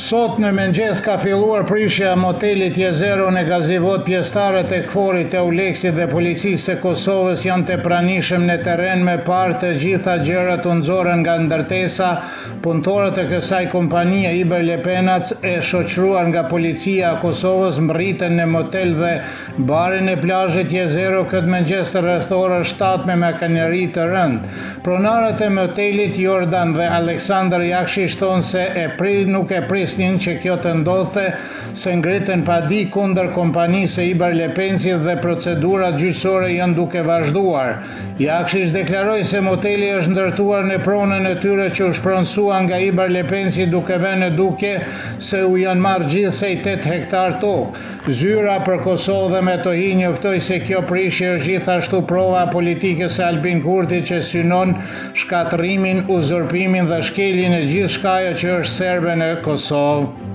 Sot në mëngjes ka filluar prishja e motelit Jezero në Gazivot. Pjesëtarët e KFOR-it, EULEX-it dhe Policisë së Kosovës janë të pranishëm në terren me parë të gjitha gjërat u nxorën nga ndërtesa. Punëtorët e kësaj kompanie Iber Lepenac e shoqëruar nga Policia e Kosovës mbërritën në motel dhe barin e plazhit Jezero këtë mëngjes rreth orës 7 me makineri të rëndë. Pronarët e motelit Jordan dhe Aleksandar Jakshi thonë se nuk e prisnin që kjo të ndodhte, se ngritën padi kundër kompanisë së Iber Lepencit dhe procedurat gjyqësore janë duke vazhduar. Jakshi deklaroi se moteli është ndërtuar në pronën e tyre që u shpronësua nga Iber Lepenci, duke vënë në dukje se u janë marrë gjithsej 8 hektar tokë. Zyra për Kosovë dhe Metohi njoftoi se kjo prishje është gjithashtu prova politike se Albin Kurti që synon shkatërimin, uzurpimin dhe shkeljen e gjithçkaja që është serbe në Kosovë.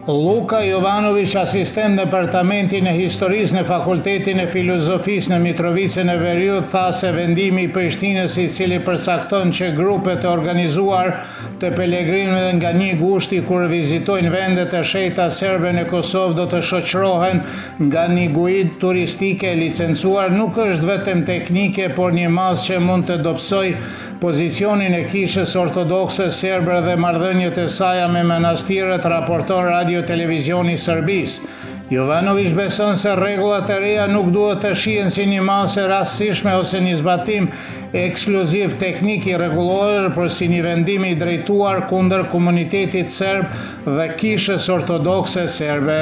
Luka Jovanović, asistent në departamentin e historisë në Fakultetin e Filozofisë në Mitrovicën e Veriut, tha se vendimi i Prishtinës, i cili përcakton që grupet e organizuar të pelegrinëve nga 1 gushti kur vizitojnë vendet e shenjta serbe në Kosovë do të shoqërohen nga një guid turistike e licencuar, nuk është vetëm teknike, por një masë që mund të dobësoj pozicionin e kishës ortodokse serbe dhe marrëdhëniet e saj me manastiret, raporton Radio Televizioni i Serbisë. Jovanović beson se rregullat e reja nuk duhet të shihen si një masë e rastësishme ose një zbatim ekskluziv teknik i rregulluar, por si një vendim i drejtuar kundër komunitetit serb dhe kishës ortodokse serbe.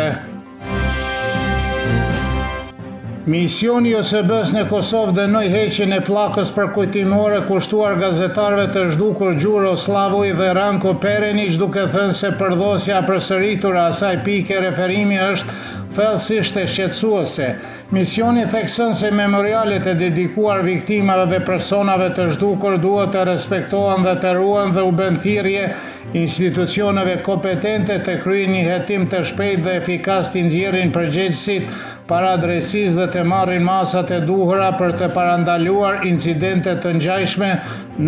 Misioni OSB-s në Kosovë dënoi heqjen e pllakës përkujtimore kushtuar gazetarëve të zhdukur Gjuro Slavoj dhe Ranko Perenić, duke thënë se përdosja e përsëritur e asaj pike referimi është thellësisht e shqetësuese. Misioni thekson se memorialet e dedikuar viktimave dhe personave të zhdukur duhet të respektohen dhe të ruhen, dhe u bën thirrje institucioneve kompetente të kryejnë një hetim të shpejtë dhe efikas të nxjerrin përgjegjësit para drejtësisë dhe të marrin masat e duhura për të parandaluar incidente të ngjashme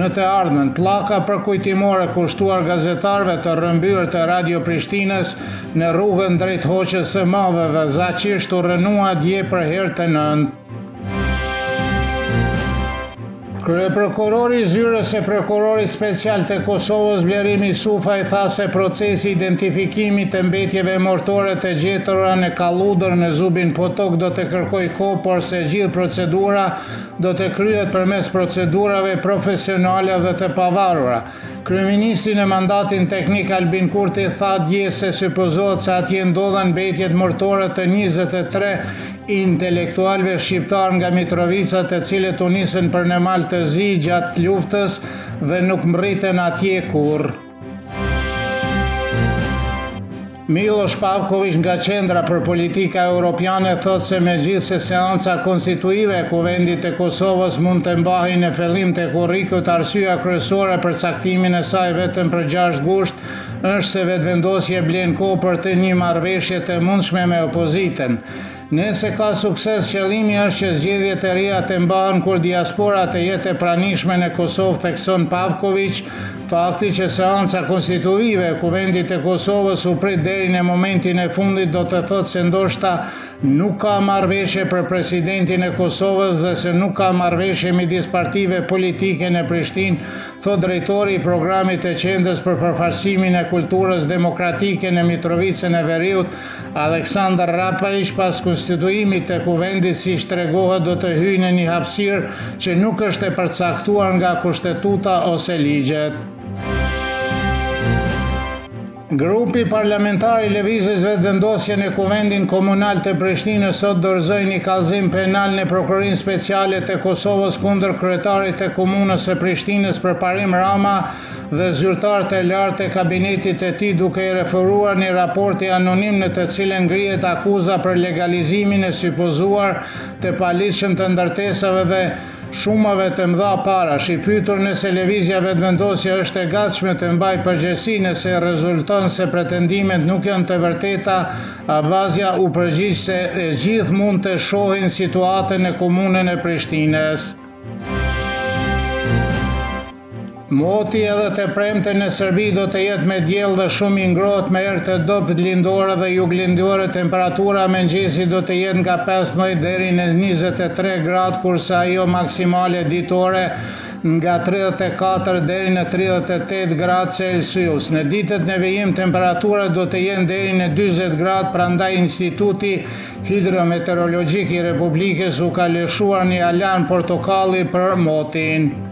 në të ardhmen. Pllaka përkujtimore kushtuar gazetarëve të rrëmbyer të Radio Prishtinës në rrugën drejt Hoqës së Madhe dhe zaçisht u rënua dje për herë të nëntë. Kryeprokurori i zyrës së prokurorit special të Kosovës Blerimi Sufaj tha se procesi identifikimit të mbetjeve mortore të gjetura në Kalludër në Zubin Potok do të kërkojë kohë, por se gjithë procedura do të kryhet përmes procedurave profesionale dhe të pavarura. Kryeministri në mandatin teknik Albin Kurti tha dje se supozohet se atje ndodhen mbetjet mortore të 23 intelektualëve shqiptar nga Mitrovica, të cilët u nisën për në mal të zi gjatë luftës dhe nuk mbriten atje kurrë. Miloš Pavković nga Qendra për Politika Europiane thot se megjithse seanca konstituive e Kuvendit të Kosovës mund të mbahej në fillim të kurrikut, arsyeja kryesore për caktimin e saj vetëm për 6 gusht është se vetëvendosja blen kohë për të një marrëveshje të mundshme me opozitën. Nëse ka sukses, qëllimi është që zgjedhjet e reja të mbahen kur diaspora të jetë e pranishme në Kosovë, thekson Pavković. Fakti që seanca konstituive e Kuvendit të Kosovës u prit deri në momentin e fundit do të thotë se ndoshta nuk ka marrëveshje për presidentin e Kosovës dhe se nuk ka marrëveshje midis partive politike në Prishtinë, thot drejtori i programit të Qendrës për përfarsimin e kulturës demokratike në Mitrovicën e Veriut, Aleksandar Rapaić, pas konstituimit të Kuvendit, siç tregohet, do të hyjë në një hapësirë që nuk është e përcaktuar nga kushtetuta ose ligjet. Grupi parlamentar i Lëvizjes Vetëvendosje në Kuvendin Komunal të Prishtinës sot dorëzoi një kallëzim penal në Prokurorinë Speciale të Kosovës kundër kryetarit të Komunës së Prishtinës Përparim Rama dhe zyrtarët e lartë e kabinetit të tij, duke i referuar një raporti anonim në të cilën ngrihet akuza për legalizimin e supozuar të paligjshëm të ndërtesave dhe shumave të mëdha parash. I pyetur nëse lëvizja vetëvendosje është e gatshme të mbajë përgjegjësi nëse rezulton se pretendimet nuk janë të vërteta, Abazia u përgjigj se e gjithë mund të shohin situatën në komunën e Prishtinës. Moti edhe të premten në Serbi do të jetë me diell dhe shumë i ngrohtë me erë të dobët lindore dhe juglindore. Temperatura mëngjesi do të jetë nga 15 deri në 23 gradë, kurse ajo maksimale ditore nga 34 deri në 38 gradë Celsius. Në ditët në vijim temperaturat do të jenë deri në 40 gradë, prandaj Instituti Hidrometeorologjik i Republikës u ka lëshuar një alarm portokalli për motin.